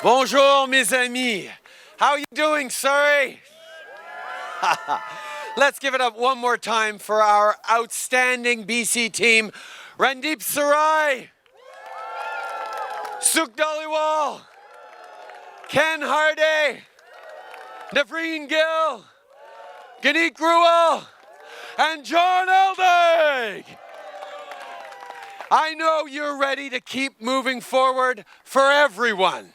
Bonjour, mes amis. How you doing, Surrey? Let's give it up one more time for our outstanding BC team. Randeep Sarai, Suk Dhaliwal, Ken Hardy, Navreen Gill, Ganeet Gruel, and John Eldig. I know you're ready to keep moving forward for everyone.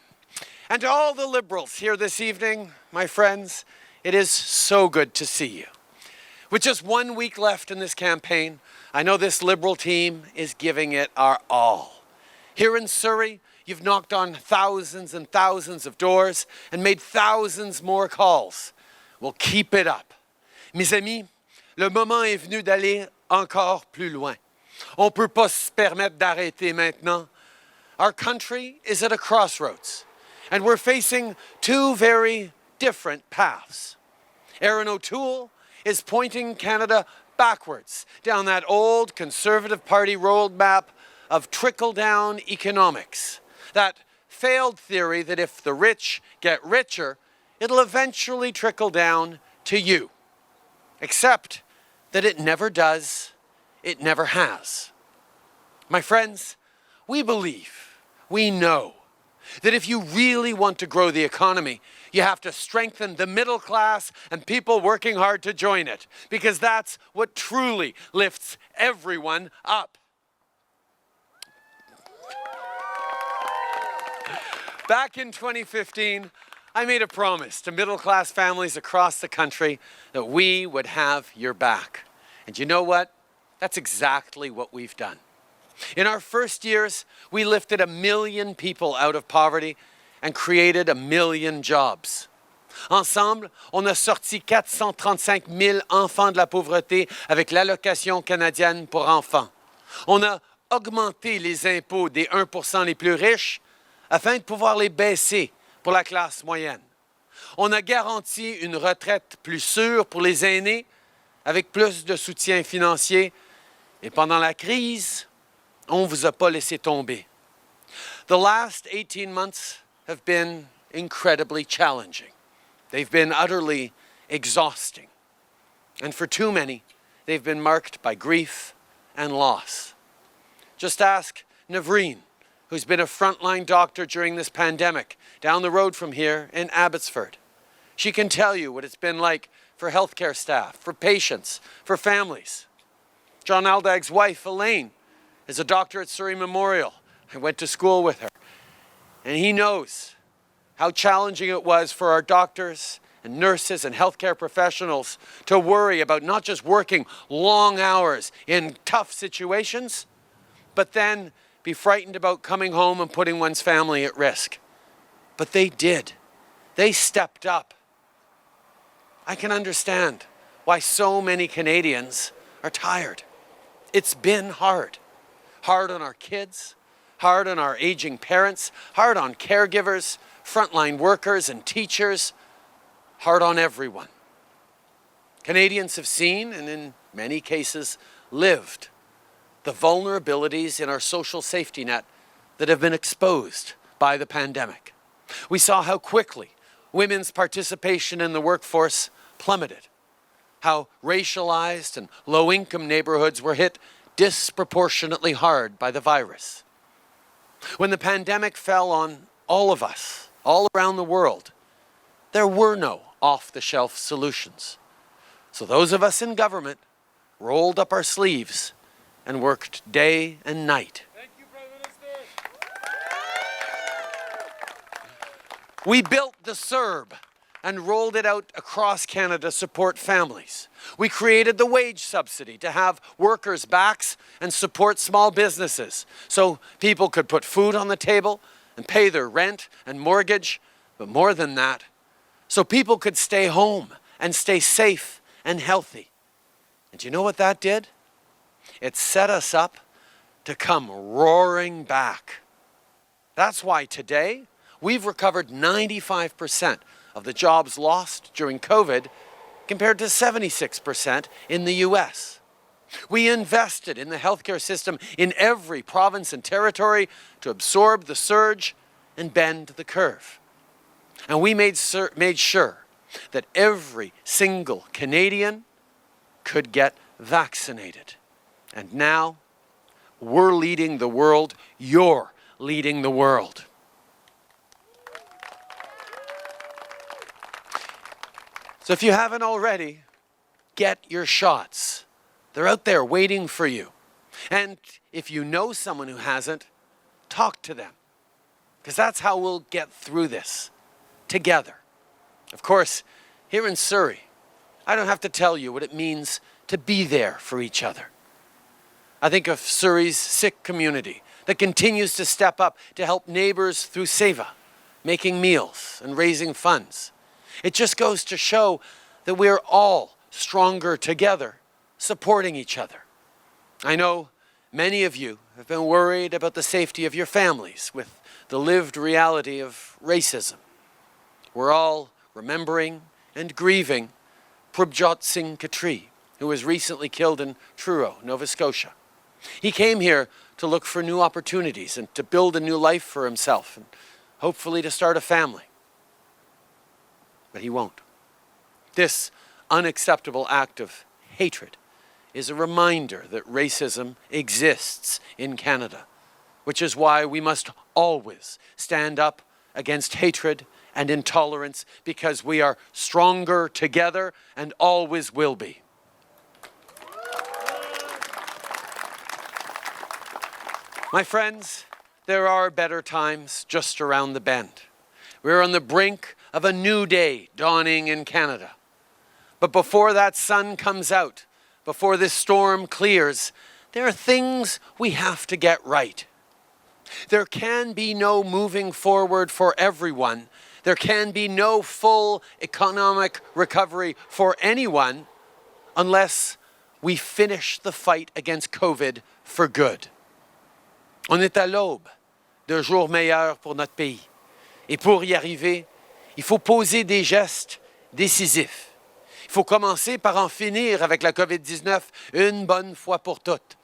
And to all the Liberals here this evening, my friends, it is so good to see you. With just 1 week left in this campaign, I know this Liberal team is giving it our all. Here in Surrey, you've knocked on thousands and thousands of doors and made thousands more calls. Well, keep it up. Mes amis, le moment est venu d'aller encore plus loin. On ne peut pas se permettre d'arrêter maintenant. Our country is at a crossroads. And we're facing two very different paths. Erin O'Toole is pointing Canada backwards down that old Conservative Party roadmap of trickle-down economics. That failed theory that if the rich get richer, it'll eventually trickle down to you. Except that it never does, it never has. My friends, we believe, we know, that if you really want to grow the economy, you have to strengthen the middle class and people working hard to join it, because that's what truly lifts everyone up. Back in 2015, I made a promise to middle-class families across the country that we would have your back. And you know what? That's exactly what we've done. In our first years, we lifted 1 million people out of poverty and created 1 million jobs. Ensemble, on a sorti 435 000 enfants de la pauvreté avec l'allocation canadienne pour enfants. On a augmenté les impôts des 1% les plus riches afin de pouvoir les baisser pour la classe moyenne. On a garanti une retraite plus sûre pour les aînés avec plus de soutien financier. Et pendant la crise, on ne vous a pas laissé tomber. The last 18 months have been incredibly challenging. They've been utterly exhausting. And for too many, they've been marked by grief and loss. Just ask Navreen, who's been a frontline doctor during this pandemic, down the road from here in Abbotsford. She can tell you what it's been like for healthcare staff, for patients, for families. John Aldag's wife, Elaine, is a doctor at Surrey Memorial. I went to school with her. And he knows how challenging it was for our doctors and nurses and healthcare professionals to worry about not just working long hours in tough situations, but then be frightened about coming home and putting one's family at risk. But they did. They stepped up. I can understand why so many Canadians are tired. It's been hard. Hard on our kids, hard on our aging parents, hard on caregivers, frontline workers and teachers, hard on everyone. Canadians have seen, and in many cases, lived the vulnerabilities in our social safety net that have been exposed by the pandemic. We saw how quickly women's participation in the workforce plummeted, how racialized and low-income neighborhoods were hit disproportionately hard by the virus. When the pandemic fell on all of us, all around the world, there were no off-the-shelf solutions. So those of us in government rolled up our sleeves and worked day and night. Thank you, Prime Minister. We built the CERB and rolled it out across Canada to support families. We created the wage subsidy to have workers' backs and support small businesses so people could put food on the table and pay their rent and mortgage, but more than that, so people could stay home and stay safe and healthy. And you know what that did? It set us up to come roaring back. That's why today we've recovered 95% of the jobs lost during COVID compared to 76% in the US. We invested in the healthcare system in every province and territory to absorb the surge, and bend the curve. And we made sure that every single Canadian could get vaccinated. And now, we're leading the world. You're leading the world. So if you haven't already, get your shots. They're out there waiting for you. And if you know someone who hasn't, talk to them. Because that's how we'll get through this, together. Of course, here in Surrey, I don't have to tell you what it means to be there for each other. I think of Surrey's Sikh community that continues to step up to help neighbors through seva, making meals and raising funds. It just goes to show that we're all stronger together, supporting each other. I know many of you have been worried about the safety of your families with the lived reality of racism. We're all remembering and grieving Prabjot Singh Khatri, who was recently killed in Trudeau, Nova Scotia. He came here to look for new opportunities and to build a new life for himself and hopefully to start a family. But he won't. This unacceptable act of hatred is a reminder that racism exists in Canada, which is why we must always stand up against hatred and intolerance, because we are stronger together and always will be. My friends, there are better times just around the bend. We're on the brink of a new day dawning in Canada. But before that sun comes out, before this storm clears, there are things we have to get right. There can be no moving forward for everyone. There can be no full economic recovery for anyone unless we finish the fight against COVID for good. On est à l'aube d'un jour meilleur pour notre pays. Et pour y arriver, il faut poser des gestes décisifs. Il faut commencer par en finir avec la COVID-19 une bonne fois pour toutes.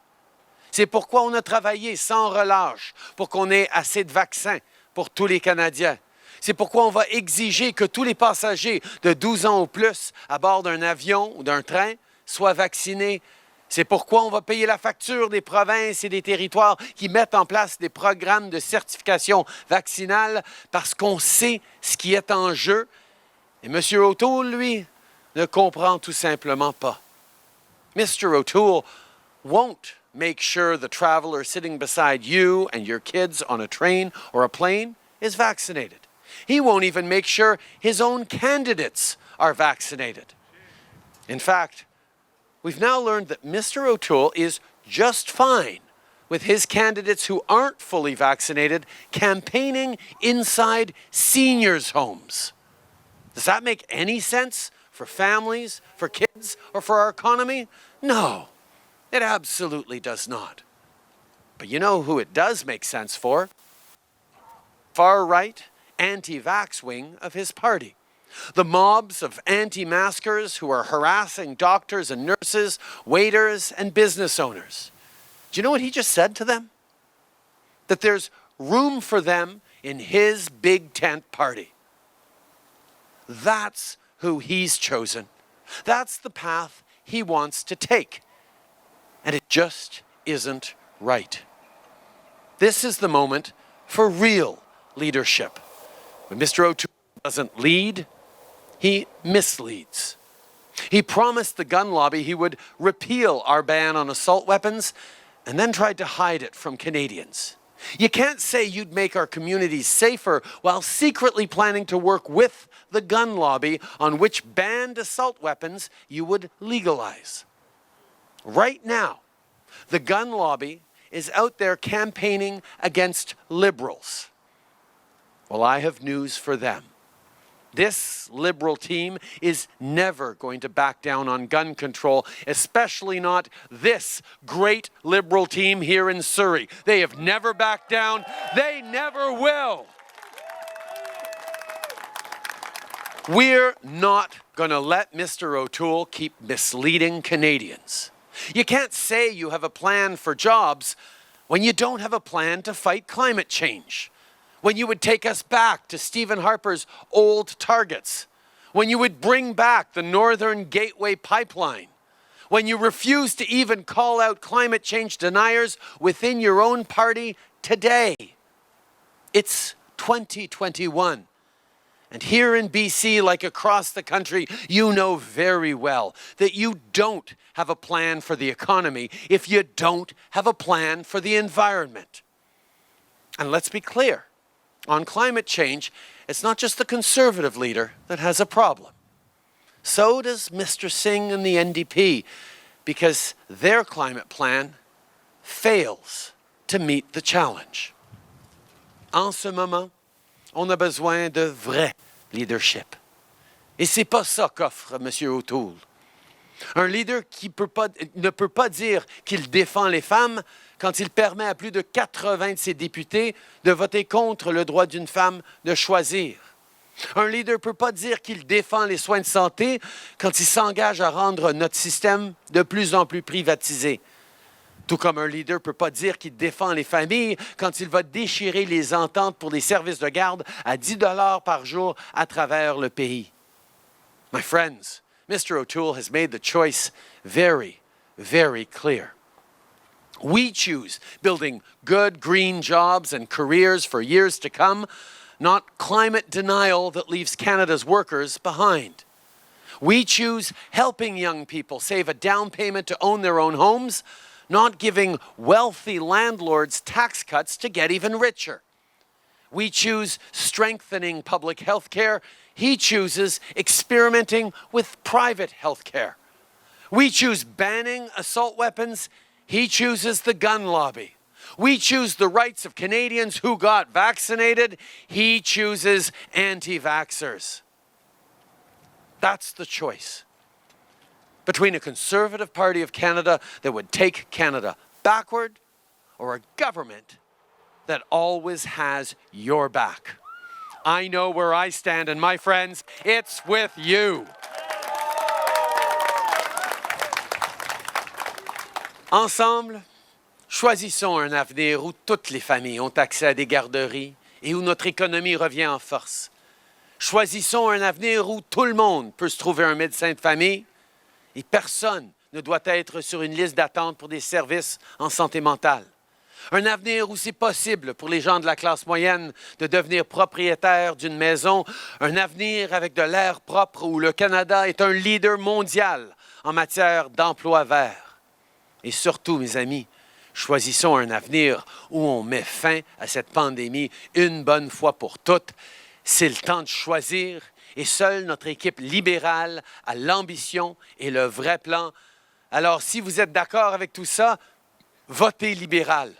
C'est pourquoi on a travaillé sans relâche pour qu'on ait assez de vaccins pour tous les Canadiens. C'est pourquoi on va exiger que tous les passagers de 12 ans ou plus à bord d'un avion ou d'un train soient vaccinés. C'est pourquoi on va payer la facture des provinces et des territoires qui mettent en place des programmes de certification vaccinale, parce qu'on sait ce qui est en jeu. Et M. O'Toole, lui, ne comprend tout simplement pas. Mr. O'Toole won't make sure the traveler sitting beside you and your kids on a train or a plane is vaccinated. He won't even make sure his own candidates are vaccinated. In fact, we've now learned that Mr. O'Toole is just fine with his candidates who aren't fully vaccinated campaigning inside seniors' homes. Does that make any sense for families, for kids, or for our economy? No, it absolutely does not. But you know who it does make sense for? Far-right, anti-vax wing of his party. The mobs of anti-maskers who are harassing doctors and nurses, waiters, and business owners. Do you know what he just said to them? That there's room for them in his big tent party. That's who he's chosen. That's the path he wants to take. And it just isn't right. This is the moment for real leadership. When Mr. O'Toole doesn't lead, he misleads. He promised the gun lobby he would repeal our ban on assault weapons and then tried to hide it from Canadians. You can't say you'd make our communities safer while secretly planning to work with the gun lobby on which banned assault weapons you would legalize. Right now, the gun lobby is out there campaigning against liberals. Well, I have news for them. This Liberal team is never going to back down on gun control, especially not this great Liberal team here in Surrey. They have never backed down. They never will. We're not going to let Mr. O'Toole keep misleading Canadians. You can't say you have a plan for jobs when you don't have a plan to fight climate change. when you would take us back to Stephen Harper's old targets, when you would bring back the Northern Gateway Pipeline, when you refuse to even call out climate change deniers within your own party today. It's 2021. And here in BC, like across the country, you know very well that you don't have a plan for the economy if you don't have a plan for the environment. And let's be clear, on climate change, it's not just the Conservative leader that has a problem. So does Mr. Singh and the NDP, because their climate plan fails to meet the challenge. En ce moment, on a besoin de vrai leadership. Et c'est pas ça qu'offre M. O'Toole. Un leader qui ne peut pas dire qu'il défend les femmes quand il permet à plus de 80 de ses députés de voter contre le droit d'une femme de choisir. Un leader ne peut pas dire qu'il défend les soins de santé quand il s'engage à rendre notre système de plus en plus privatisé. Tout comme un leader ne peut pas dire qu'il défend les familles quand il va déchirer les ententes pour des services de garde à 10 $ par jour à travers le pays. My friends, Mr. O'Toole has made the choice very, very clear. We choose building good green jobs and careers for years to come, not climate denial that leaves Canada's workers behind. We choose helping young people save a down payment to own their own homes, not giving wealthy landlords tax cuts to get even richer. We choose strengthening public health care. He chooses experimenting with private health care. We choose banning assault weapons. He chooses the gun lobby. We choose the rights of Canadians who got vaccinated. He chooses anti-vaxxers. That's the choice between a Conservative Party of Canada that would take Canada backward or a government that always has your back. I know where I stand, and my friends, it's with you. Ensemble, choisissons un avenir où toutes les familles ont accès à des garderies et où notre économie revient en force. Choisissons un avenir où tout le monde peut se trouver un médecin de famille et personne ne doit être sur une liste d'attente pour des services en santé mentale. Un avenir où c'est possible pour les gens de la classe moyenne de devenir propriétaires d'une maison. Un avenir avec de l'air propre où le Canada est un leader mondial en matière d'emploi vert. Et surtout, mes amis, choisissons un avenir où on met fin à cette pandémie une bonne fois pour toutes. C'est le temps de choisir et seule notre équipe libérale a l'ambition et le vrai plan. Alors, si vous êtes d'accord avec tout ça, votez libéral.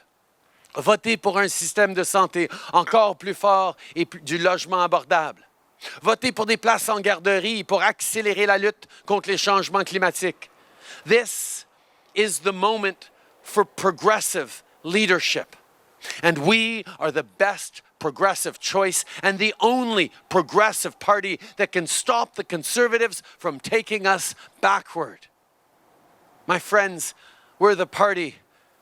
Votez pour un système de santé encore plus fort et du logement abordable. Votez pour des places en garderie pour accélérer la lutte contre les changements climatiques. This is the moment for progressive leadership. And we are the best progressive choice and the only progressive party that can stop the Conservatives from taking us backward. My friends, we're the party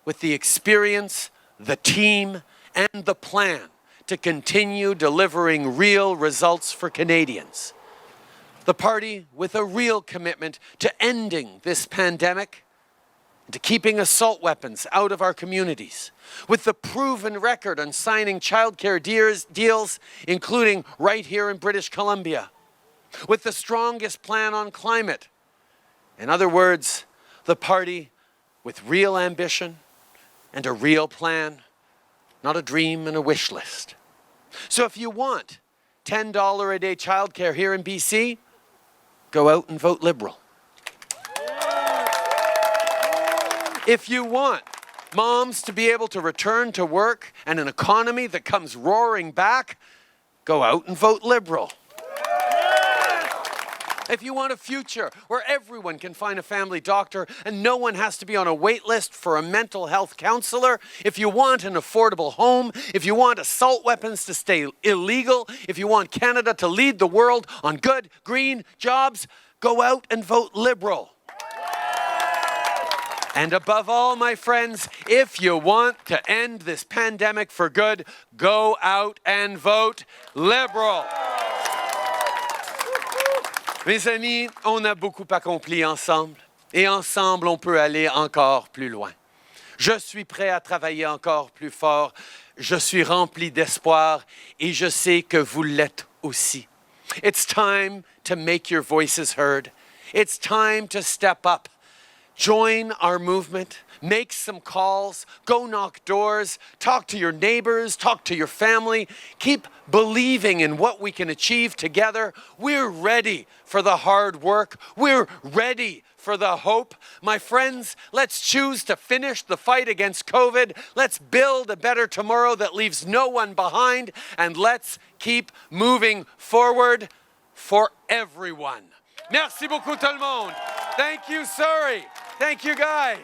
with the experience, the team, and the plan to continue delivering real results for Canadians. The party with a real commitment to ending this pandemic, to keeping assault weapons out of our communities, with the proven record on signing childcare deals, including right here in British Columbia, with the strongest plan on climate. In other words, the party with real ambition and a real plan, not a dream and a wish list. So if you want $10 a day childcare here in BC, go out and vote Liberal. If you want moms to be able to return to work and an economy that comes roaring back, go out and vote Liberal. If you want a future where everyone can find a family doctor and no one has to be on a wait list for a mental health counselor, if you want an affordable home, if you want assault weapons to stay illegal, if you want Canada to lead the world on good, green jobs, go out and vote Liberal. And above all, my friends, if you want to end this pandemic for good, go out and vote Liberal. Mes amis, on a beaucoup accompli ensemble. Et ensemble, on peut aller encore plus loin. Je suis prêt à travailler encore plus fort. Je suis rempli d'espoir et je sais que vous l'êtes aussi. It's time to make your voices heard. It's time to step up. Join our movement. Make some calls. Go knock doors. Talk to your neighbors. Talk to your family. Keep believing in what we can achieve together. We're ready for the hard work. We're ready for the hope. My friends, let's choose to finish the fight against COVID. Let's build a better tomorrow that leaves no one behind. And let's keep moving forward for everyone. Merci beaucoup tout le monde. Thank you, Surrey. Thank you, guys.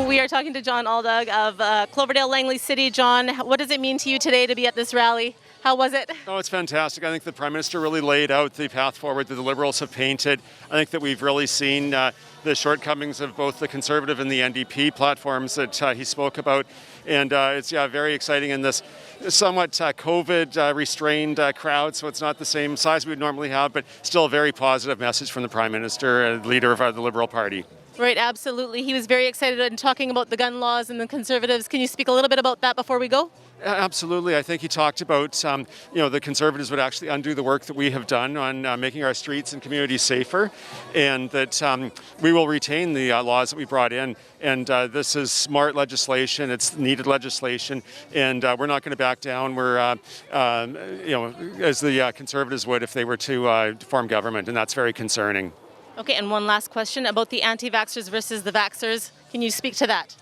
We are talking to John Aldag of Cloverdale, Langley City. John, what does it mean to you today to be at this rally? How was it? Oh, it's fantastic. I think the Prime Minister really laid out the path forward that the Liberals have painted. I think that we've really seen the shortcomings of both the Conservative and the NDP platforms that he spoke about. And it's very exciting in this somewhat COVID-restrained crowd, so it's not the same size we would normally have, but still a very positive message from the Prime Minister, leader of the Liberal Party. Right, absolutely. He was very excited in talking about the gun laws and the Conservatives. Can you speak a little bit about that before we go? Absolutely. I think he talked about, the Conservatives would actually undo the work that we have done on making our streets and communities safer, and that we will retain the laws that we brought in. And this is smart legislation. It's needed legislation, and we're not going to back down. We're, as the Conservatives would if they were to form government, and that's very concerning. Okay, and one last question about the anti-vaxxers versus the vaxxers. Can you speak to that?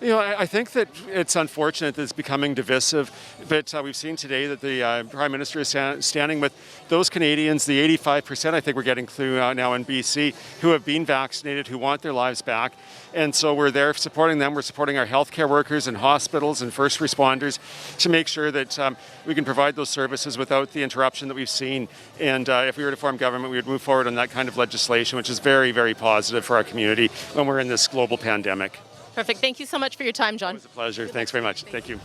I think that it's unfortunate that it's becoming divisive, but we've seen today that the Prime Minister is standing with those Canadians, the 85% I think we're getting through now in BC, who have been vaccinated, who want their lives back. And so we're there supporting them. We're supporting our healthcare workers and hospitals and first responders to make sure that we can provide those services without the interruption that we've seen. And if we were to form government, we would move forward on that kind of legislation, which is very, very positive for our community when we're in this global pandemic. Perfect. Thank you so much for your time, John. It was a pleasure. Thanks very much. Thank you.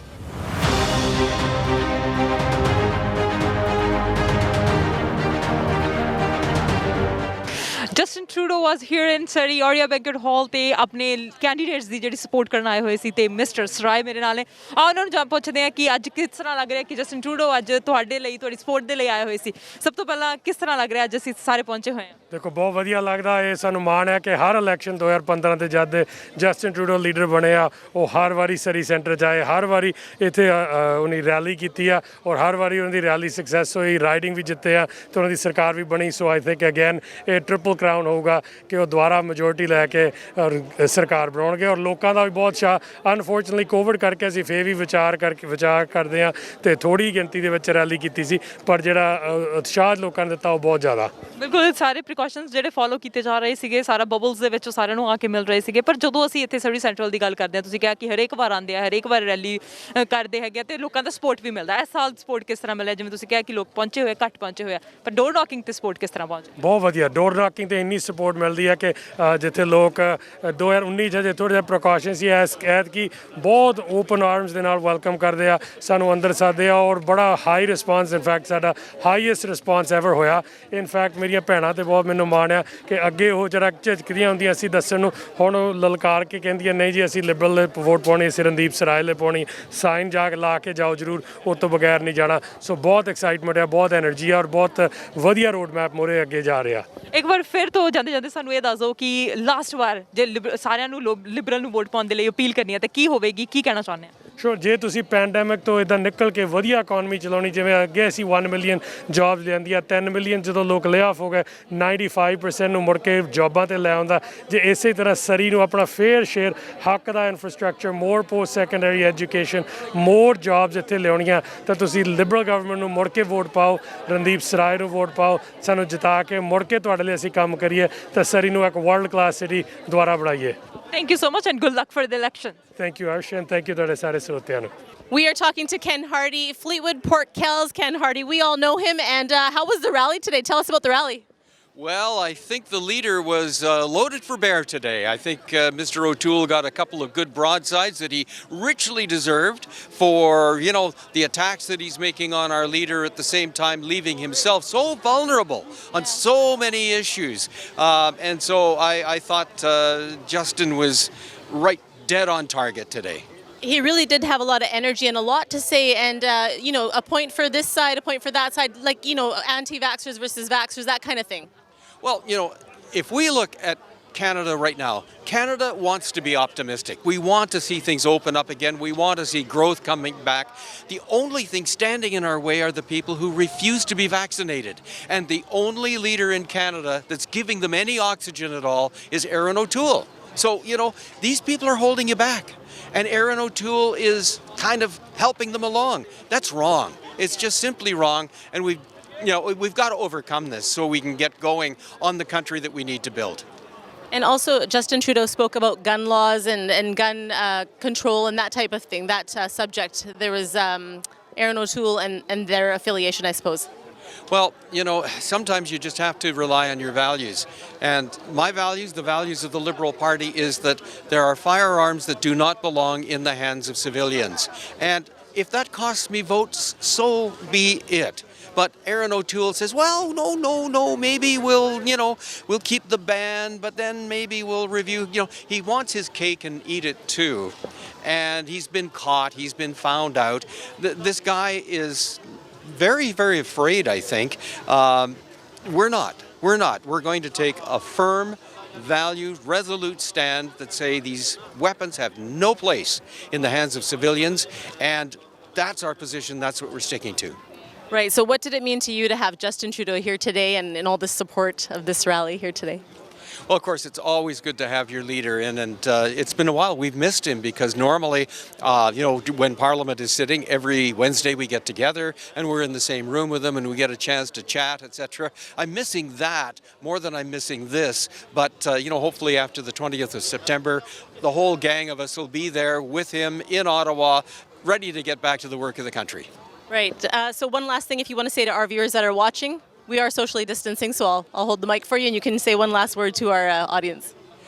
Justin Trudeau was here in Surrey Aurea Banquet Hall ਤੇ ਆਪਣੇ candidates ਦੀ ਜਿਹੜੀ support ਕਰਨ ਆਏ ਹੋਏ ਸੀ ਤੇ mister ਸਰਾਏ ਮੇਰੇ ਨਾਲ ਨੇ ਉਹਨਾਂ ਨੂੰ ਪੁੱਛਦੇ ਆ ਕਿ ਅੱਜ ਕਿਸ ਤਰ੍ਹਾਂ ਲੱਗ ਰਿਹਾ ਕਿ ਜਸਟਿਨ ਟਰੂਡੋ ਅੱਜ ਤੁਹਾਡੇ ਲਈ ਤੁਹਾਡੀ ਸਪੋਰਟ ਦੇ ਲਈ ਆਏ ਹੋਏ ਸੀ ਸਭ ਤੋਂ ਪਹਿਲਾਂ ਕਿਸ ਤਰ੍ਹਾਂ ਲੱਗ ਰਿਹਾ ਅੱਜ ਅਸੀਂ ਸਾਰੇ ਪਹੁੰਚੇ ਹੋਏ ਹਾਂ ਦੇਖੋ ਬਹੁਤ ਵਧੀਆ ਲੱਗਦਾ ਇਹ ਸਾਨੂੰ ਮਾਣ ਹੈ ਕਿ ਹਰ ਇਲੈਕਸ਼ਨ 2015 ਤੇ ਜਦ ਜਸਟਿਨ ਟਰੂਡੋ ਲੀਡਰ ਬਣਿਆ ਉਹ ਹਰ ਵਾਰੀ ਸਰੀ ਸੈਂਟਰ 'ਚ ਆਏ ਹਰ ਵਾਰੀ ਇੱਥੇ ਉਹਨੇ ਰੈਲੀ ਕੀਤੀ ਆ ਔਰ ਹਰ ਵਾਰੀ ਉਹਨਾਂ ਦੀ ਰੈਲੀ ਸਕਸੈਸ ਹੋਈ ਰਾਈਡਿੰਗ ਵੀ ਜਿੱਤੇ ਆ ਤੇ ਉਹਨਾਂ ਦੀ ਸਰਕਾਰ ਵੀ ਬਣੀ ਸੋ ਆਈ ਥਿੰਕ ਅਗੇਨ ਇਹ ਟ੍ਰਿਪਲ ਕਰਾਊਨ ਹੋਊਗਾ ਕਿ ਉਹ ਦੁਬਾਰਾ ਮੈਜੋਰਟੀ ਲੈ ਕੇ ਔਰ ਸਰਕਾਰ ਬਣਾਉਣਗੇ ਔਰ ਲੋਕਾਂ ਦਾ ਵੀ ਬਹੁਤ ਚਾਅ ਅਨਫੋਰਚੂਨੇਟਲੀ ਕੋਵਿਡ ਕਰਕੇ ਅਸੀਂ ਫੇਰ ਵੀ ਵਿਚਾਰ ਕਰਦੇ ਹਾਂ ਤੇ ਥੋੜ੍ਹੀ ਗਿਣਤੀ ਦੇ ਵਿੱਚ ਰੈਲੀ ਕੀਤੀ ਸੀ ਪਰ ਜਿਹੜਾ ਉਤਸ਼ਾਹ ਲੋਕਾਂ ਨੇ ਦਿੱਤਾ ਉਹ ਬਹੁਤ ਜ਼ਿਆਦਾ ਬਿਲਕੁਲ ਸਾਰੇ ਪ੍ਰੀਕਾਸ਼ਨਸ ਜਿਹੜੇ ਫੋਲੋ ਕੀਤੇ ਜਾ ਰਹੇ ਸੀਗੇ ਸਾਰਾ ਬਬਲਸ ਦੇ ਵਿੱਚ ਸਾਰਿਆਂ ਨੂੰ ਆ ਕੇ ਮਿਲ ਰਹੇ ਸੀਗੇ ਪਰ ਜਦੋਂ ਅਸੀਂ ਇੱਥੇ ਸਰੀ ਸੈਂਟਰਲ ਦੀ ਗੱਲ ਕਰਦੇ ਹਾਂ ਤੁਸੀਂ ਕਿਹਾ ਕਿ ਹਰੇਕ ਵਾਰ ਆਉਂਦੇ ਆ ਹਰੇਕ ਵਾਰ ਰੈਲੀ ਕਰਦੇ ਹੈਗੇ ਤੇ ਲੋਕਾਂ ਦਾ ਸਪੋਰਟ ਵੀ ਮਿਲਦਾ ਇਸ ਸਾਲ ਸਪੋਰਟ ਕਿਸ ਤਰ੍ਹਾਂ ਮਿਲਿਆ ਜਿਵੇਂ ਤੁਸੀਂ ਕਿਹਾ ਕਿ ਲੋਕ ਪਹੁੰਚੇ ਹੋਏ ਘੱਟ ਪਹੁੰਚੇ ਹੋਏ ਪਰ ਡੋਰ ਨੌਕਿੰਗ ਤੇ ਸਪੋਰਟ ਕਿਸ ਤਰ੍ਹਾਂ ਪਹੁੰਚੇ ਬਹੁਤ ਵਧੀਆ ਡੋਰ ਨੌਕਿੰਗ ਤੇ ਇੰਨੀ ਸਪੋਰਟ ਮਿਲਦੀ ਹੈ ਕਿ ਜਿੱਥੇ ਲੋਕ 2019 'ਚ ਥੋੜ੍ਹੇ ਜਿਹੇ ਪ੍ਰੀਕਾਸ਼ਨ ਸੀ ਐਤਕੀ ਬਹੁਤ ਓਪਨ ਆਰਮਸ ਦੇ ਨਾਲ ਵੈਲਕਮ ਕਰਦੇ ਆ ਸਾਨੂੰ ਅੰਦਰ ਸੱਦਦੇ ਆ ਔਰ ਬੜਾ ਹਾਈ ਰਿਸਪਾਂਸ ਇਨਫੈਕਟ ਸਾਡਾ ਹਾਈਐਸਟ ਰਿਸਪਾਂਸ ਐਵਰ ਹੋਇਆ ਇਨਫੈਕਟ ਮੇਰੀਆਂ ਭੈਣਾਂ ਤੇ ਬਹੁਤ ਮੈਨੂੰ ਮਾਣ ਆ ਕਿ ਅੱਗੇ ਉਹ ਜਰਾ ਝਿਜਕਦੀਆਂ ਹੁੰਦੀਆਂ ਅਸੀਂ ਦੱਸਣ ਨੂੰ ਹੁਣ ਉਹ ਲਲਕਾਰ ਕੇ ਕਹਿੰਦੀਆਂ ਨਹੀਂ ਜੀ ਅਸੀਂ ਲਿਬਰਲ ਦੇ ਵੋਟ ਪਾਉਣੀ ਸਿਰਨਦੀਪ ਸਰਾਏ ਲਈ ਪਾਉਣੀ ਸਾਈਨ ਜਾ ਕੇ ਲਾ ਕੇ ਜਾਓ ਜ਼ਰੂਰ ਉਹ ਤੋਂ ਬਗੈਰ ਨਹੀਂ ਜਾਣਾ ਸੋ ਬਹੁਤ ਐਕਸਾਈਟਮੈਂਟ ਆ ਬਹੁਤ ਐਨਰਜੀ ਆ ਔਰ ਬਹੁਤ ਵਧੀਆ ਰੋਡ ਮੈਪ ਮੋਰੇ ਅੱਗੇ ਜਾ ਰਿਹਾ ਇੱਕ ਵਾਰ ਫਿਰ ਤੋਂ ਜਾਂਦੇ ਸਾਨੂੰ ਇਹ ਦੱਸ ਦਿਓ ਕਿ ਲਾਸਟ ਵਾਰ ਜੇ ਸਾਰਿਆਂ ਨੂੰ ਲਿਬਰਲ ਨੂੰ ਵੋਟ ਪਾਉਣ ਦੇ ਲਈ ਅਪੀਲ ਕਰਨੀ ਹੈ ਤਾਂ ਕੀ ਹੋਵੇਗੀ ਕੀ ਕਹਿਣਾ ਚਾਹੁੰਦੇ ਆ ਸੋ ਜੇ ਤੁਸੀਂ ਪੈਂਡੈਮਿਕ ਤੋਂ ਇਦਾਂ ਨਿਕਲ ਕੇ ਵਧੀਆ ਇਕਨੋਮੀ ਚਲਾਉਣੀ, ਜਿਵੇਂ ਅੱਗੇ ਅਸੀਂ 1 ਮਿਲੀਅਨ ਜੌਬਸ ਲਿਆਂਦੀ ਆ, 10 ਮਿਲੀਅਨ ਜਦੋਂ ਲੋਕ ਲੇ ਆਫ ਹੋ ਗਏ 95% ਨੂੰ ਮੁੜ ਕੇ ਜੌਬਾਂ ਤੇ ਲੈ ਆਉਂਦਾ। ਜੇ ਇਸੇ ਤਰ੍ਹਾਂ ਸਰੀ ਨੂੰ ਆਪਣਾ ਫੇਅਰ ਸ਼ੇਅਰ ਹੱਕ ਦਾ ਇਨਫਰਾਸਟ੍ਰਕਚਰ, ਮੋਰ ਪੋਸਟ ਸੈਕੰਡਰੀ ਐਜੂਕੇਸ਼ਨ, ਮੋਰ ਜੌਬਸ ਇੱਥੇ ਲਿਆਉਣੀਆਂ, ਤਾਂ ਤੁਸੀਂ ਲਿਬਰਲ ਗਵਰਨਮੈਂਟ ਨੂੰ ਮੁੜ ਕੇ ਵੋਟ ਪਾਓ, ਰਣਦੀਪ ਸਰਾਏ ਨੂੰ ਵੋਟ ਪਾਓ, ਸਾਨੂੰ ਜਿਤਾ ਕੇ ਮੁੜ ਕੇ ਤੁਹਾਡੇ ਲਈ ਅਸੀਂ ਕੰਮ ਕਰੀਏ ਤਾਂ ਸਰੀ ਨੂੰ ਇੱਕ ਵਰਲਡ ਕਲਾਸ ਸਿਟੀ ਦੁਆਰਾ ਬਣਾਈਏ। Thank you so much and good luck for the election. Thank you Arsh and thank you ਤੁਹਾਡੇ ਸਾਰੇ ਸਰੋਤਿਆਂ ਨੂੰ। We are talking to Ken Hardy, Fleetwood Port Kells. Ken Hardy, we all know him. And how was the rally today? Tell us about the rally. Well, I think the leader was loaded for bear today. I think Mr. O'Toole got a couple of good broadsides that he richly deserved for, you know, the attacks that he's making on our leader, at the same time leaving himself so vulnerable on so many issues. And so I thought Justin was right dead on target today. He really did have a lot of energy and a lot to say, and you know, a point for this side, a point for that side, like, you know, anti-vaxxers versus vaxxers, that kind of thing. Well, you know, if we look at Canada right now, Canada wants to be optimistic. We want to see things open up again. We want to see growth coming back. The only thing standing in our way are the people who refuse to be vaccinated. And the only leader in Canada that's giving them any oxygen at all is Aaron O'Toole. So, you know, these people are holding you back. And Aaron O'Toole is kind of helping them along. That's wrong. It's just simply wrong. And we've got to overcome this so we can get going on the country that we need to build. And also, Justin Trudeau spoke about gun laws and gun control and that type of thing, that subject. There was Aaron O'Toole and their affiliation, I suppose. Well, you know, sometimes you just have to rely on your values. And my values, the values of the Liberal Party, is that there are firearms that do not belong in the hands of civilians. And if that costs me votes, so be it. But Aaron O'Toole says, well, no, maybe we'll keep the ban, but then maybe we'll review. You know, he wants his cake and eat it too. And he's been caught, he's been found out. This guy is very, very afraid, I think. We're not. We're going to take a firm, valued, resolute stand that say these weapons have no place in the hands of civilians, and that's our position, that's what we're sticking to. Right, so what did it mean to you to have Justin Trudeau here today and all the support of this rally here today? Well, of course, it's always good to have your leader in, and it's been a while. We've missed him because normally, you know, when Parliament is sitting, every Wednesday we get together and we're in the same room with him and we get a chance to chat, etc. I'm missing that more than I'm missing this, but, you know, hopefully after the 20th of September, the whole gang of us will be there with him in Ottawa, ready to get back to the work of the country. Right, so one last thing if you want to say to our viewers that are watching. We are socially distancing, so I'll hold the mic for you and you can say one last word to our audience.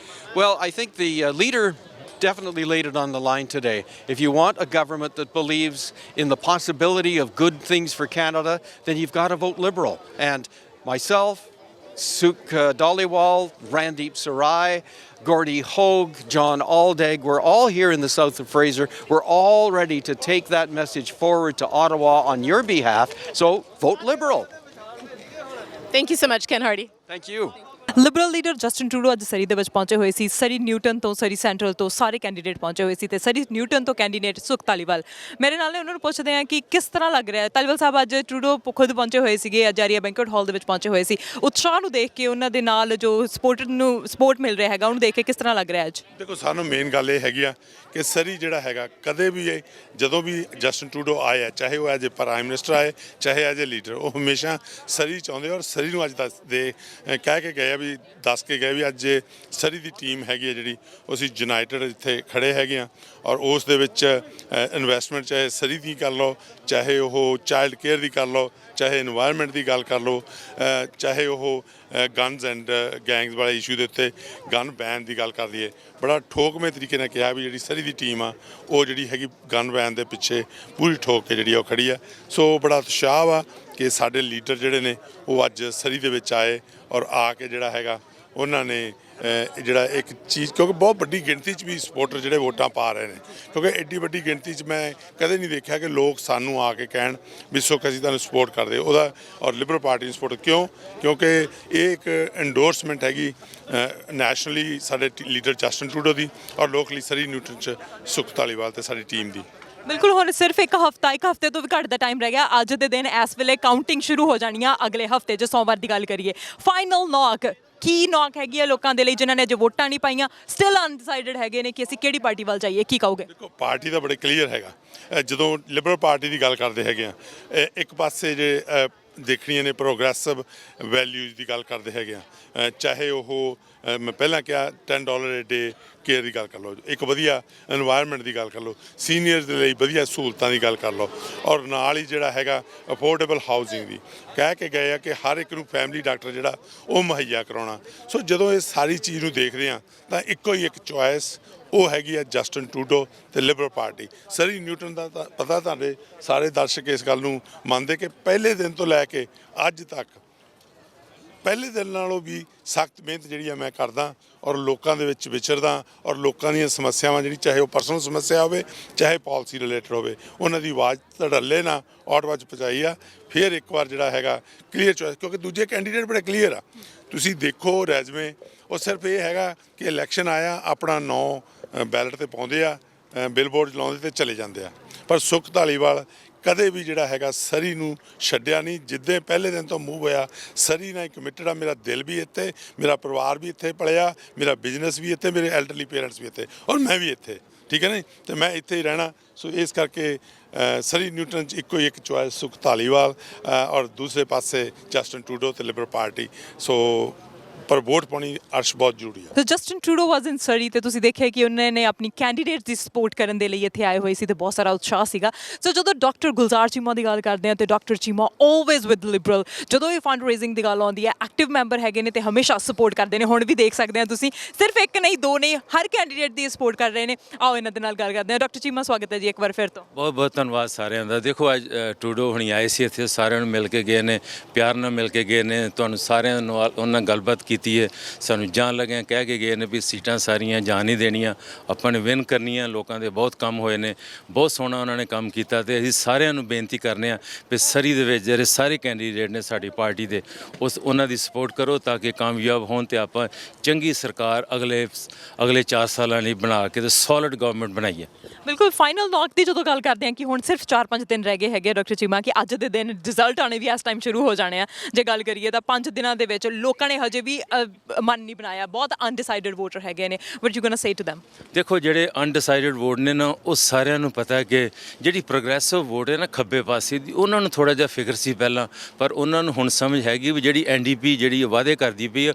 Well, I think the leader definitely laid it on the line today. If you want a government that believes in the possibility of good things for Canada, then you've got to vote Liberal. And myself, Suk Dhaliwal, Randeep Sarai, Gordy Hogue, John Aldag, we're all here in the south of Fraser. We're all ready to take that message forward to Ottawa on your behalf, so vote Liberal. Thank you so much, Ken Hardy. Thank you. Liberal leader Justin Trudeau ਅੱਜ ਸਰੀ ਦੇ ਵਿੱਚ ਪਹੁੰਚੇ ਹੋਏ ਸੀ। ਸਰੀ Newton ਤੋਂ, ਸਰੀ central ਤੋਂ ਸਾਰੇ candidate ਪਹੁੰਚੇ ਹੋਏ ਸੀ ਤੇ ਸਰੀ ਨਿਊਟਨ ਤੋਂ ਕੈਂਡੀਡੇਟ ਸੁਖ ਧਾਲੀਵਾਲ ਮੇਰੇ ਨਾਲ ਨੇ। ਉਹਨਾਂ ਨੂੰ ਪੁੱਛਦੇ ਆ ਕਿ ਕਿਸ ਤਰ੍ਹਾਂ ਲੱਗ ਰਿਹਾ ਹੈ। ਧਾਲੀਵਾਲ ਸਾਹਿਬ ਅੱਜ ਟਰੂਡੋ ਖੁਦ ਪਹੁੰਚੇ ਹੋਏ ਸੀਗੇ, ਅਜਾਰੀਆ ਬੈਂਕਟ ਹਾਲ ਦੇ ਵਿੱਚ ਪਹੁੰਚੇ ਹੋਏ ਸੀ। ਉਤਸ਼ਾਹ ਨੂੰ ਦੇਖ ਕੇ, ਉਹਨਾਂ ਦੇ ਨਾਲ ਜੋ ਸਪੋਰਟ ਮਿਲ ਰਿਹਾ ਹੈਗਾ, ਉਹਨੂੰ ਦੇਖ ਕੇ ਕਿਸ ਤਰ੍ਹਾਂ ਲੱਗ ਰਿਹਾ ਅੱਜ? ਦੇਖੋ, ਸਾਨੂੰ ਮੇਨ ਗੱਲ ਇਹ ਹੈਗੀ ਆ ਕਿ ਸਰੀ ਜਿਹੜਾ ਹੈਗਾ ਕਦੇ ਵੀ ਜਦੋਂ ਵੀ ਜਸਟਿਨ ਟਰੂਡੋ ਆਏ ਆ, ਚਾਹੇ ਉਹ ਐਜ ਏ ਪ੍ਰਾਈਮ ਮਿਨਿਸਟਰ ਆਏ, ਚਾਹੇ ਐਜ ਏ ਲੀਡਰ, ਉਹ ਹਮੇਸ਼ਾ ਸਰੀ ਚਾਹੁੰਦੇ ਔਰ ਸਰੀ ਨੂੰ ਅੱਜ ਕਹਿ ਕੇ ਗਏ ਆ ਵੀ ਦੱਸ ਕੇ ਗਏ ਵੀ ਅੱਜ ਸਰੀ ਦੀ ਟੀਮ ਹੈਗੀ ਆ ਜਿਹੜੀ ਉਹ ਅਸੀਂ ਯੂਨਾਈਟਿਡ ਇੱਥੇ ਖੜੇ ਹੈਗੇ ਆ ਔਰ ਉਸ ਦੇ ਵਿੱਚ ਇਨਵੈਸਟਮੈਂਟ ਚਾਹੇ ਸਰੀ ਦੀ ਕਰ ਲਓ, ਚਾਹੇ ਉਹ ਚਾਈਲਡ ਕੇਅਰ ਦੀ ਕਰ ਲਓ, ਚਾਹੇ ਇਨਵਾਇਰਨਮੈਂਟ ਦੀ ਗੱਲ ਕਰ ਲਓ, ਚਾਹੇ ਉਹ ਗਨਜ਼ ਐਂਡ ਗੈਂਗਸ ਵਾਲੇ ਇਸ਼ੂ ਦੇ ਉੱਤੇ ਗਨ ਬੈਨ ਦੀ ਗੱਲ ਕਰ ਲਈਏ। ਬੜਾ ਠੋਕਵੇਂ ਤਰੀਕੇ ਨਾਲ ਕਿਹਾ ਵੀ ਜਿਹੜੀ ਸਰੀ ਦੀ ਟੀਮ ਆ ਉਹ ਜਿਹੜੀ ਹੈਗੀ ਗਨ ਬੈਨ ਦੇ ਪਿੱਛੇ ਪੂਰੀ ਠੋਕ ਕੇ ਜਿਹੜੀ ਉਹ ਖੜੀ ਆ। ਸੋ ਬੜਾ ਉਤਸ਼ਾਹ ਵਾ ਕਿ ਸਾਡੇ ਲੀਡਰ ਜਿਹੜੇ ਨੇ ਉਹ ਅੱਜ ਸਰੀ ਦੇ ਵਿੱਚ ਆਏ ਔਰ ਆ ਕੇ ਜਿਹੜਾ ਹੈਗਾ ਉਹਨਾਂ ਨੇ ਜਿਹੜਾ ਇੱਕ ਚੀਜ਼, ਕਿਉਂਕਿ ਬਹੁਤ ਵੱਡੀ ਗਿਣਤੀ 'ਚ ਵੀ ਸਪੋਰਟਰ ਜਿਹੜੇ ਵੋਟਾਂ ਪਾ ਰਹੇ ਨੇ, ਕਿਉਂਕਿ ਐਡੀ ਵੱਡੀ ਗਿਣਤੀ 'ਚ ਮੈਂ ਕਦੇ ਨਹੀਂ ਦੇਖਿਆ ਕਿ ਲੋਕ ਸਾਨੂੰ ਆ ਕੇ ਕਹਿਣ ਵੀ ਸੁੱਖ ਅਸੀਂ ਤੁਹਾਨੂੰ ਸਪੋਰਟ ਕਰਦੇ ਉਹਦਾ ਔਰ ਲਿਬਰਲ ਪਾਰਟੀ ਨੂੰ ਸਪੋਰਟ ਕਿਉਂਕਿ ਇਹ ਇੱਕ ਐਂਡੋਰਸਮੈਂਟ ਹੈਗੀ ਨੈਸ਼ਨਲੀ ਸਾਡੇ ਲੀਡਰ ਜਸਟਿਨ ਟਰੂਡੋ ਦੀ ਔਰ ਲੋਕਲੀ ਸਰੀ ਨਿਊਟਨ 'ਚ ਸੁੱਖ ਧਾਲੀਵਾਲ ਅਤੇ ਸਾਡੀ ਟੀਮ ਦੀ। ਬਿਲਕੁਲ ਹੁਣ ਸਿਰਫ ਇੱਕ ਹਫ਼ਤੇ ਤੋਂ ਵੀ ਘੱਟ ਦਾ ਟਾਈਮ ਰਹਿ ਗਿਆ ਅੱਜ ਦੇ ਦਿਨ ਇਸ ਵੇਲੇ ਕਾਊਂਟਿੰਗ ਸ਼ੁਰੂ ਹੋ ਜਾਣੀ ਆ ਅਗਲੇ ਹਫ਼ਤੇ ਜੇ ਸੋਮਵਾਰ ਦੀ ਗੱਲ ਕਰੀਏ ਫਾਈਨਲ ਨੌਕ ਕੀ ਨੌਕ ਹੈਗੀ ਆ ਲੋਕਾਂ ਦੇ ਲਈ ਜਿਨ੍ਹਾਂ ਨੇ ਅਜੇ ਵੋਟਾਂ ਨਹੀਂ ਪਾਈਆਂ ਸਟਿਲ ਅਨਡਿਸਾਈਡਡ ਹੈਗੇ ਨੇ ਕਿ ਅਸੀਂ ਕਿਹੜੀ ਪਾਰਟੀ ਵੱਲ ਜਾਈਏ ਕੀ ਕਹੋਗੇ ਦੇਖੋ ਪਾਰਟੀ ਤਾਂ ਬੜੇ ਕਲੀਅਰ ਹੈਗਾ ਜਦੋਂ ਲਿਬਰਲ ਪਾਰਟੀ ਦੀ ਗੱਲ ਕਰਦੇ ਹੈਗੇ ਆ ਇੱਕ ਪਾਸੇ ਜੇ ਦੇਖਣੀਆਂ ਨੇ ਪ੍ਰੋਗਰੈਸਿਵ ਵੈਲਿਊਜ਼ ਦੀ ਗੱਲ ਕਰਦੇ ਹੈਗੇ ਆ ਚਾਹੇ ਉਹ ਮੈਂ ਪਹਿਲਾਂ ਕਿਹਾ $10 ਏ ਡੇ ਕੇਅਰ ਦੀ ਗੱਲ ਕਰ ਲਓ ਇੱਕ ਵਧੀਆ এনवायरमेंट ਦੀ ਗੱਲ ਕਰ ਲਓ ਸੀਨੀਅਰਸ ਦੇ ਲਈ ਵਧੀਆ ਸਹੂਲਤਾਂ ਦੀ ਗੱਲ ਕਰ ਲਓ ਔਰ ਨਾਲ ਹੀ ਜਿਹੜਾ ਹੈਗਾ ਅਫੋਰਡੇਬਲ ਹਾਊਸਿੰਗ ਦੀ ਕਹਿ ਕੇ ਗਏ ਆ ਕਿ ਹਰ ਇੱਕ ਨੂੰ ਫੈਮਿਲੀ ਡਾਕਟਰ ਜਿਹੜਾ ਉਹ ਮੁਹੱਈਆ ਕਰਾਉਣਾ ਸੋ ਜਦੋਂ ਇਹ ਸਾਰੀ ਚੀਜ਼ ਨੂੰ ਦੇਖਦੇ ਆ ਤਾਂ ਇੱਕੋ ਹੀ ਇੱਕ ਚੁਆਇਸ ਉਹ ਹੈਗੀ ਆ ਜਸਟਿਨ ਟਰੂਡੋ ਤੇ ਲਿਬਰਲ ਪਾਰਟੀ ਸਰੀ ਨਿਊਟਨ ਦਾ ਤਾਂ ਪਤਾ ਤੁਹਾਡੇ ਸਾਰੇ ਦਰਸ਼ਕ ਇਸ ਗੱਲ ਨੂੰ ਮੰਨਦੇ ਕਿ ਪਹਿਲੇ ਦਿਨ ਤੋਂ ਲੈ ਕੇ ਅੱਜ ਤੱਕ ਪਹਿਲੇ ਦਿਨ ਨਾਲੋਂ ਵੀ ਸਖਤ ਮਿਹਨਤ ਜਿਹੜੀ ਆ ਮੈਂ ਕਰਦਾ ਔਰ ਲੋਕਾਂ ਦੇ ਵਿੱਚ ਵਿਚਰਦਾ ਔਰ ਲੋਕਾਂ ਦੀਆਂ ਸਮੱਸਿਆਵਾਂ ਜਿਹੜੀ ਚਾਹੇ ਉਹ ਪਰਸਨਲ ਸਮੱਸਿਆ ਹੋਵੇ ਚਾਹੇ ਪਾਲਿਸੀ ਰਿਲੇਟਡ ਹੋਵੇ ਉਹਨਾਂ ਦੀ ਆਵਾਜ਼ ਧੜੱਲੇ ਨਾਲ ਆਟਵਾ 'ਚ ਪਹੁੰਚਾਈ ਆ ਫਿਰ ਇੱਕ ਵਾਰ ਜਿਹੜਾ ਹੈਗਾ ਕਲੀਅਰ ਚੋਇਸ ਕਿਉਂਕਿ ਦੂਜੇ ਕੈਂਡੀਡੇਟ ਬੜੇ ਕਲੀਅਰ ਆ ਤੁਸੀਂ ਦੇਖੋ ਰੈਜ਼ਮੇ ਉਹ ਸਿਰਫ ਇਹ ਹੈਗਾ ਕਿ ਇਲੈਕਸ਼ਨ ਆਇਆ ਆਪਣਾ ਨਾਂ ਬੈਲਟ ਤੇ ਪਾਉਂਦੇ ਆ ਬਿਲਬੋਰਡ ਲਾਉਂਦੇ ਤੇ ਚਲੇ ਜਾਂਦੇ ਆ ਪਰ ਸੁਖ ਧਾਲੀਵਾਲ ਕਦੇ ਵੀ ਜਿਹੜਾ ਹੈਗਾ ਸਰੀ ਨੂੰ ਛੱਡਿਆ ਨਹੀਂ ਜਿੱਦਾਂ ਪਹਿਲੇ ਦਿਨ ਤੋਂ ਮੂਵ ਹੋਇਆ ਸਰੀ ਨਾਲ ਕਮਿਟਡ ਆ ਮੇਰਾ ਦਿਲ ਵੀ ਇੱਥੇ ਮੇਰਾ ਪਰਿਵਾਰ ਵੀ ਇੱਥੇ ਪਲਿਆ ਮੇਰਾ ਬਿਜ਼ਨਸ ਵੀ ਇੱਥੇ ਮੇਰੇ ਐਲਡਰਲੀ ਪੇਰੈਂਟਸ ਵੀ ਇੱਥੇ ਔਰ ਮੈਂ ਵੀ ਇੱਥੇ ਠੀਕ ਹੈ ਨਾ ਤੇ ਮੈਂ ਇੱਥੇ ਹੀ ਰਹਿਣਾ ਸੋ ਇਸ ਕਰਕੇ ਸਰੀ ਨਿਊਟਨ 'ਚ ਇੱਕੋ ਹੀ ਇੱਕ ਚੁਆਇਸ ਸੁਖ ਧਾਲੀਵਾਲ ਔਰ ਦੂਸਰੇ ਪਾਸੇ ਜਸਟਿਨ ਟਰੂਡੋ ਤੇ ਲਿਬਰਲ ਪਾਰਟੀ ਸੋ ਪਰ ਵੋਟ ਪਾਉਣੀ ਅਰਸ਼ ਬਹੁਤ ਜ਼ਰੂਰੀ ਹੈ। ਜਸਟਿਨ ਟਰੂਡੋ ਵਾਸ ਇਨ ਸਰੀ ਤੇ ਤੁਸੀਂ ਦੇਖਿਆ ਕਿ ਉਹਨਾਂ ਨੇ ਆਪਣੀ ਕੈਂਡੀਡੇਟਸ ਦੀ ਸਪੋਰਟ ਕਰਨ ਦੇ ਲਈ ਇੱਥੇ ਆਏ ਹੋਏ ਸੀ ਤੇ ਬਹੁਤ ਸਾਰਾ ਉਤਸ਼ਾਹ ਸੀਗਾ ਸੋ ਜਦੋਂ ਡਾਕਟਰ ਗੁਲਜ਼ਾਰ ਚੀਮਾ ਦੀ ਗੱਲ ਕਰਦੇ ਆ ਤੇ doctor Cheema always with Liberal ਜਦੋਂ ਇਹ ਫੰਡ ਰੇਜ਼ਿੰਗ ਦੀ ਗੱਲ ਆਉਂਦੀ ਹੈ ਐਕਟਿਵ ਮੈਂਬਰ ਹੈਗੇ ਨੇ ਤੇ ਹਮੇਸ਼ਾ ਸਪੋਰਟ ਕਰਦੇ ਨੇ ਹੁਣ ਵੀ ਦੇਖ ਸਕਦੇ ਆ ਤੁਸੀਂ ਸਿਰਫ ਇੱਕ ਨਹੀਂ ਦੋ ਨਹੀਂ ਹਰ ਕੈਂਡੀਡੇਟ ਦੀ ਸਪੋਰਟ ਕਰ ਰਹੇ ਨੇ ਆਓ ਇਹਨਾਂ ਦੇ ਨਾਲ ਗੱਲ ਕਰਦੇ ਆ ਡਾਕਟਰ ਚੀਮਾ ਸਵਾਗਤ ਹੈ ਜੀ ਇੱਕ ਵਾਰ ਫਿਰ ਤੋਂ ਬਹੁਤ ਬਹੁਤ ਧੰਨਵਾਦ ਸਾਰਿਆਂ ਦਾ ਦੇਖੋ ਅੱਜ ਟਰੂਡੋ ਹੁਣੀ ਆਏ ਸੀ ਇੱਥੇ ਸਾਰਿਆਂ ਨੂੰ ਮਿਲ ਕੇ ਗਏ ਨੇ ਪਿਆਰ ਨਾਲ ਮਿਲ ਕੇ ਗਏ ਨੇ ਤੁਹਾਨੂੰ ਸਾਰਿਆਂ ਨਾਲ ਉਹਨਾਂ ਗੱਲਬਾਤ ਕੀਤੀ ਹੈ ਸਾਨੂੰ ਜਾਣ ਲੱਗਿਆ ਕਹਿ ਕੇ ਗਏ ਨੇ ਵੀ ਸੀਟਾਂ ਸਾਰੀਆਂ ਜਾਣ ਨਹੀਂ ਦੇਣੀਆਂ ਆਪਾਂ ਨੇ ਵਿਨ ਕਰਨੀਆਂ ਲੋਕਾਂ ਦੇ ਬਹੁਤ ਕੰਮ ਹੋਏ ਨੇ ਬਹੁਤ ਸੋਹਣਾ ਉਹਨਾਂ ਨੇ ਕੰਮ ਕੀਤਾ ਤੇ ਅਸੀਂ ਸਾਰਿਆਂ ਨੂੰ ਬੇਨਤੀ ਕਰਨੇ ਆ ਵੀ ਸਰੀ ਦੇ ਵਿੱਚ ਜਿਹੜੇ ਸਾਰੇ ਕੈਂਡੀਡੇਟ ਨੇ ਸਾਡੀ ਪਾਰਟੀ ਦੇ ਉਹਨਾਂ ਦੀ ਸਪੋਰਟ ਕਰੋ ਤਾਂ ਕਿ ਕਾਮਯਾਬ ਹੋਣ ਤੇ ਆਪਾਂ ਚੰਗੀ ਸਰਕਾਰ ਅਗਲੇ 4 ਸਾਲਾਂ ਲਈ ਬਣਾ ਕੇ ਤੇ ਸੋਲਿਡ ਗਵਰਨਮੈਂਟ ਬਣਾਈਏ ਬਿਲਕੁਲ ਫਾਈਨਲ ਨੌਕ ਦੀ ਜਦੋਂ ਗੱਲ ਕਰਦੇ ਹਾਂ ਕਿ ਹੁਣ ਸਿਰਫ 4-5 ਦਿਨ ਰਹਿ ਗਏ ਹੈਗੇ ਡਾਕਟਰ ਚੀਮਾ ਕਿ ਅੱਜ ਦੇ ਦਿਨ ਰਿਜ਼ਲਟ ਆਉਣੇ ਵੀ ਇਸ ਟਾਈਮ ਸ਼ੁਰੂ ਹੋ ਜਾਣੇ ਆ ਜੇ ਗੱਲ ਕਰੀਏ ਤਾਂ 5 ਦਿਨਾਂ ਦੇ ਵਿੱਚ ਲੋਕਾਂ ਨੇ ਹਜੇ ਵੀ ਮਨ ਨਹੀਂ ਬਣਾਇਆ ਬਹੁਤ ਅਨਡਿਸਾਈਡਡ ਵੋਟਰ ਹੈਗੇ ਨੇ what you gonna say to them ਦੇਖੋ ਜਿਹੜੇ ਅਨਡਿਸਾਈਡਡ ਵੋਟ ਨੇ ਨਾ ਉਹ ਸਾਰਿਆਂ ਨੂੰ ਪਤਾ ਹੈ ਕਿ ਜਿਹੜੀ ਪ੍ਰੋਗਰੈਸਿਵ ਵੋਟ ਹੈ ਨਾ ਖੱਬੇ ਪਾਸੇ ਦੀ ਉਹਨਾਂ ਨੂੰ ਥੋੜਾ ਜਿਹਾ ਫਿਕਰ ਸੀ ਪਹਿਲਾਂ ਪਰ ਉਹਨਾਂ ਨੂੰ ਹੁਣ ਸਮਝ ਹੈਗੀ ਵੀ ਜਿਹੜੀ ਐਨਡੀਪੀ ਜਿਹੜੀ ਵਾਅਦੇ ਕਰਦੀ ਪਈ ਆ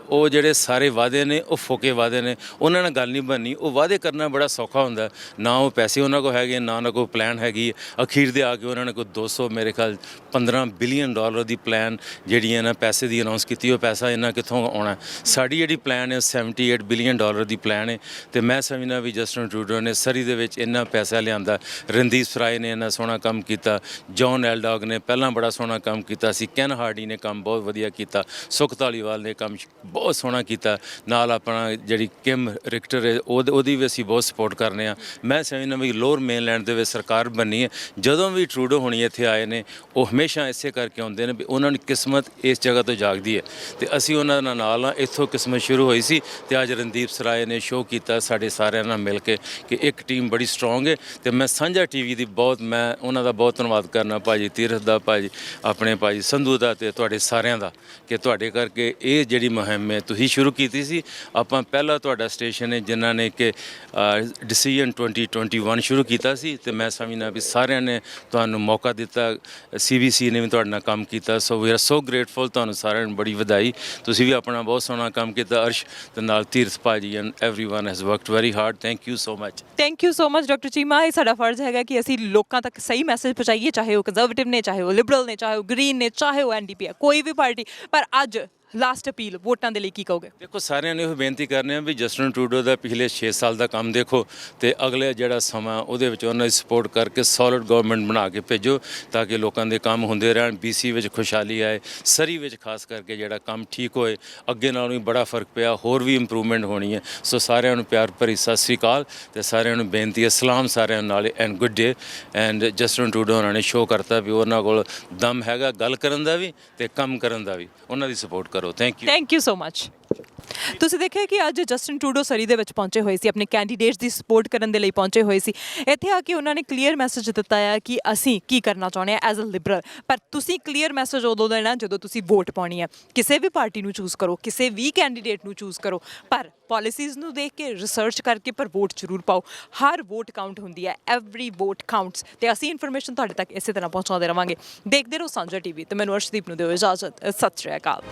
ਉਹ ਜਿਹੜੇ ਸਾਰੇ ਵਾਅਦੇ ਨੇ ਉਹ ਫੋਕੇ ਵਾਅਦੇ ਨੇ ਉਹਨਾਂ ਨਾਲ ਗੱਲ ਨਹੀਂ ਬਣਨੀ ਉਹ ਵਾਅਦੇ ਕਰਨਾ ਬੜਾ ਸੌਖਾ ਹੁੰਦਾ ਨਾ ਉਹ ਪੈਸੇ ਉਹਨਾਂ ਕੋਲ ਹੈਗੇ ਨਾ ਕੋਈ ਪਲਾਨ ਹੈਗੀ ਅਖੀਰ ਦੇ ਆ ਕੇ ਉਹਨਾਂ ਨੇ ਕੋਈ 200 ਮੇਰੇ ਖਿਆਲ $15 ਬਿਲੀਅਨ ਦੀ ਪਲਾਨ ਜਿਹੜੀ ਹੈ ਨਾ ਪੈਸੇ ਦੀ ਅਨਾਉਂਸ ਕੀਤੀ ਉਹ ਪੈਸਾ ਇਹਨਾਂ ਕਿੱਥੋਂ ਆਉਣਾ ਸਾਡੀ ਜਿਹੜੀ ਪਲਾਨ ਹੈ $78 ਬਿਲੀਅਨ ਦੀ ਪਲਾਨ ਹੈ ਤੇ ਮੈਂ ਸਮਝਦਾ ਵੀ ਜਸਟਿਨ ਟਰੂਡੋ ਨੇ ਸਰੀ ਦੇ ਵਿੱਚ ਇੰਨਾ ਪੈਸਾ ਲਿਆਂਦਾ ਰਣਦੀਪ ਸਰਾਏ ਨੇ ਇੰਨਾ ਸੋਹਣਾ ਕੰਮ ਕੀਤਾ ਜੌਨ ਐਲਡੌਗ ਨੇ ਪਹਿਲਾਂ ਬੜਾ ਸੋਹਣਾ ਕੰਮ ਕੀਤਾ ਸੀ ਕੈਨ ਹਾਰਡੀ ਨੇ ਕੰਮ ਬਹੁਤ ਵਧੀਆ ਕੀਤਾ ਸੁਖ ਧਾਲੀਵਾਲ ਨੇ ਕੰਮ ਬਹੁਤ ਸੋਹਣਾ ਕੀਤਾ ਨਾਲ ਆਪਣਾ ਜਿਹੜੀ ਕਿਮ ਰਿਕਟਰ ਹੈ ਉਹਦੀ ਵੀ ਅਸੀਂ ਬਹੁਤ ਸਪੋਰਟ ਕਰਨੇ ਆ ਮੈਂ ਸਮਝਦਾ ਵੀ ਲੋਅਰ ਮੇਨਲੈਂਡ ਦੇ ਵਿੱਚ ਸਰਕਾਰ ਬਣਨੀ ਹੈ ਜਦੋਂ ਵੀ ਟਰੂਡੋ ਹੁਣੀ ਇੱਥੇ ਆਏ ਨੇ ਉਹ ਹਮੇਸ਼ਾ ਇਸੇ ਕਰਕੇ ਆਉਂਦੇ ਨੇ ਵੀ ਉਹਨਾਂ ਦੀ ਕਿਸਮਤ ਇਸ ਜਗ੍ਹਾ ਤੋਂ ਜਾਗਦੀ ਹੈ ਤੇ ਅਸੀਂ ਉਹਨਾਂ ਨਾਲ ਆ ਇੱਥੋਂ ਕਿਸਮਤ ਸ਼ੁਰੂ ਹੋਈ ਸੀ ਤੇ ਅੱਜ ਰਣਦੀਪ ਸਰਾਏ ਨੇ ਸ਼ੋਅ ਕੀਤਾ ਸਾਡੇ ਸਾਰਿਆਂ ਨਾਲ ਮਿਲ ਕੇ ਕਿ ਇੱਕ ਟੀਮ ਬੜੀ ਸਟਰੋਂਗ ਹੈ ਤੇ ਮੈਂ ਸਾਂਝਾ ਟੀਵੀ ਦੀ ਮੈਂ ਉਹਨਾਂ ਦਾ ਬਹੁਤ ਧੰਨਵਾਦ ਕਰਨਾ ਭਾਜੀ ਤੀਰਥ ਦਾ ਆਪਣੇ ਭਾਜੀ ਸੰਧੂ ਦਾ ਤੇ ਤੁਹਾਡੇ ਸਾਰਿਆਂ ਦਾ ਕਿ ਤੁਹਾਡੇ ਕਰਕੇ ਇਹ ਜਿਹੜੀ ਮੁਹਿੰਮ ਹੈ ਤੁਸੀਂ ਸ਼ੁਰੂ ਕੀਤੀ ਸੀ ਆਪਾਂ ਪਹਿਲਾ ਤੁਹਾਡਾ ਸਟੇਸ਼ਨ ਹੈ ਜਿਨ੍ਹਾਂ ਨੇ ਕਿ ਡਿਸੀਜਨ 2021 ਸ਼ੁਰੂ ਕੀਤਾ ਸੀ ਤੇ ਮੈਂ ਸਮਝਦਾ ਵੀ ਸਾਰਿਆਂ ਨੇ ਤੁਹਾਨੂੰ ਮੌਕਾ ਦਿੱਤਾ CBC ਨੇ ਵੀ ਤੁਹਾਡੇ ਨਾਲ ਕੰਮ ਕੀਤਾ ਸੋ ਵੀ ਆਰ ਸੋ ਗ੍ਰੇਟਫੁਲ ਤੁਹਾਨੂੰ ਸਾਰਿਆਂ ਨੂੰ ਬੜੀ ਵਧਾਈ ਤੁਸੀਂ ਵੀ ਆਪਣਾ ਬਹੁਤ ਸੋਹਣਾ ਕੰਮ ਕੀਤਾ ਅਰਸ਼ ਤੇ ਨਾਲ ਤੀਰਥ ਭਾਜੀ and everyone has worked very hard thank you so much doctor Cheema ਇਹ ਸਾਡਾ ਫਰਜ਼ ਹੈਗਾ ਕਿ ਅਸੀਂ ਲੋਕਾਂ ਤੱਕ ਸਹੀ ਮੈਸੇਜ ਪਹੁੰਚਾਈਏ ਚਾਹੇ ਉਹ ਕੰਜ਼ਰਵੇਟਿਵ ਨੇ ਚਾਹੇ ਉਹ ਲਿਬਰਲ ਨੇ ਚਾਹੇ ਉਹ ਗ੍ਰੀਨ ਨੇ ਚਾਹੇ ਉਹ NDP ਹੈ ਕੋਈ ਵੀ ਪਾਰਟੀ ਪਰ ਅੱਜ ਲਾਸਟ ਅਪੀਲ ਵੋਟਾਂ ਦੇ ਲਈ ਕੀ ਕਹੋਗੇ ਦੇਖੋ ਸਾਰਿਆਂ ਨੇ ਇਹ ਬੇਨਤੀ ਕਰਨੇ ਆ ਵੀ ਜਸਟਿਨ ਟਰੂਡੋ ਦਾ ਪਿਛਲੇ 6 ਸਾਲ ਦਾ ਕੰਮ ਦੇਖੋ ਤੇ ਅਗਲੇ ਜਿਹੜਾ ਸਮਾਂ ਉਹਦੇ ਵਿੱਚ ਉਹਨਾਂ ਦੀ ਸਪੋਰਟ ਕਰਕੇ ਸੋਲਿਡ ਗਵਰਨਮੈਂਟ ਬਣਾ ਕੇ ਭੇਜੋ ਤਾਂ ਕਿ ਲੋਕਾਂ ਦੇ ਕੰਮ ਹੁੰਦੇ ਰਹਿਣ BC ਵਿੱਚ ਖੁਸ਼ਹਾਲੀ ਆਏ ਸਰੀ ਵਿੱਚ ਖਾਸ ਕਰਕੇ ਜਿਹੜਾ ਕੰਮ ਠੀਕ ਹੋਏ ਅੱਗੇ ਨਾਲੋਂ ਵੀ ਬੜਾ ਫਰਕ ਪਿਆ ਹੋਰ ਵੀ ਇੰਪਰੂਵਮੈਂਟ ਹੋਣੀ ਹੈ ਸੋ ਸਾਰਿਆਂ ਨੂੰ ਪਿਆਰ ਭਰੀ ਸਤਿ ਸ੍ਰੀ ਅਕਾਲ ਤੇ ਸਾਰਿਆਂ ਨੂੰ ਬੇਨਤੀ ਹੈ ਸਲਾਮ ਸਾਰਿਆਂ ਨਾਲ and good day and Justin Trudeau ਉਹਨਾਂ ਨੇ ਸ਼ੋਅ ਕਰਤਾ ਵੀ ਉਹਨਾਂ ਕੋਲ ਦਮ ਹੈਗਾ ਗੱਲ ਕਰਨ ਦਾ ਵੀ ਤੇ ਕੰਮ ਕਰਨ ਦਾ ਵੀ ਉਹਨਾਂ ਦੀ ਸਪੋਰਟ ਕਰੋ ਥੈਂਕ ਯੂ ਸੋ ਮਚ ਤੁਸੀਂ ਦੇਖਿਆ ਕਿ ਅੱਜ ਜਸਟਿਨ ਟਰੂਡੋ ਸਰੀ ਦੇ ਵਿੱਚ ਪਹੁੰਚੇ ਹੋਏ ਸੀ, ਆਪਣੇ ਕੈਂਡੀਡੇਟਸ ਦੀ ਸਪੋਰਟ ਕਰਨ ਦੇ ਲਈ ਪਹੁੰਚੇ ਹੋਏ ਸੀ। ਇੱਥੇ ਆ ਕੇ ਉਹਨਾਂ ਨੇ ਕਲੀਅਰ ਮੈਸੇਜ ਦਿੱਤਾ ਆ ਕਿ ਅਸੀਂ ਕੀ ਕਰਨਾ ਚਾਹੁੰਦੇ ਹਾਂ ਐਜ਼ ਅ ਲਿਬਰਲ। ਪਰ ਤੁਸੀਂ ਕਲੀਅਰ ਮੈਸੇਜ ਉਦੋਂ ਦੇਣਾ ਜਦੋਂ ਤੁਸੀਂ ਵੋਟ ਪਾਉਣੀ ਹੈ। ਕਿਸੇ ਵੀ ਪਾਰਟੀ ਨੂੰ ਚੂਜ਼ ਕਰੋ, ਕਿਸੇ ਵੀ ਕੈਂਡੀਡੇਟ ਨੂੰ ਚੂਜ਼ ਕਰੋ, ਪਰ ਪਾਲਿਸੀਜ਼ ਨੂੰ ਦੇਖ ਕੇ ਰਿਸਰਚ ਕਰਕੇ ਪਰ ਵੋਟ ਜ਼ਰੂਰ ਪਾਓ। ਹਰ ਵੋਟ ਕਾਊਂਟ ਹੁੰਦੀ ਹੈ, ਐਵਰੀ ਵੋਟ ਕਾਊਂਟਸ। ਤੇ ਅਸੀਂ ਇਨਫੋਰਮੇਸ਼ਨ ਤੁਹਾਡੇ ਤੱਕ ਇਸੇ ਤਰ੍ਹਾਂ ਪਹੁੰਚਾਉਂਦੇ ਰਵਾਂਗੇ। ਦੇਖਦੇ ਰਹੋ ਸਾਂਝਾ ਟੀਵੀ। ਤੇ ਮੈਨੂੰ ਅਰਸ਼ਦੀਪ ਨੂੰ ਦਿਓ ਇਜਾਜ਼ਤ। ਸਤਿ ਸ਼੍ਰੀ ਅਕਾਲ।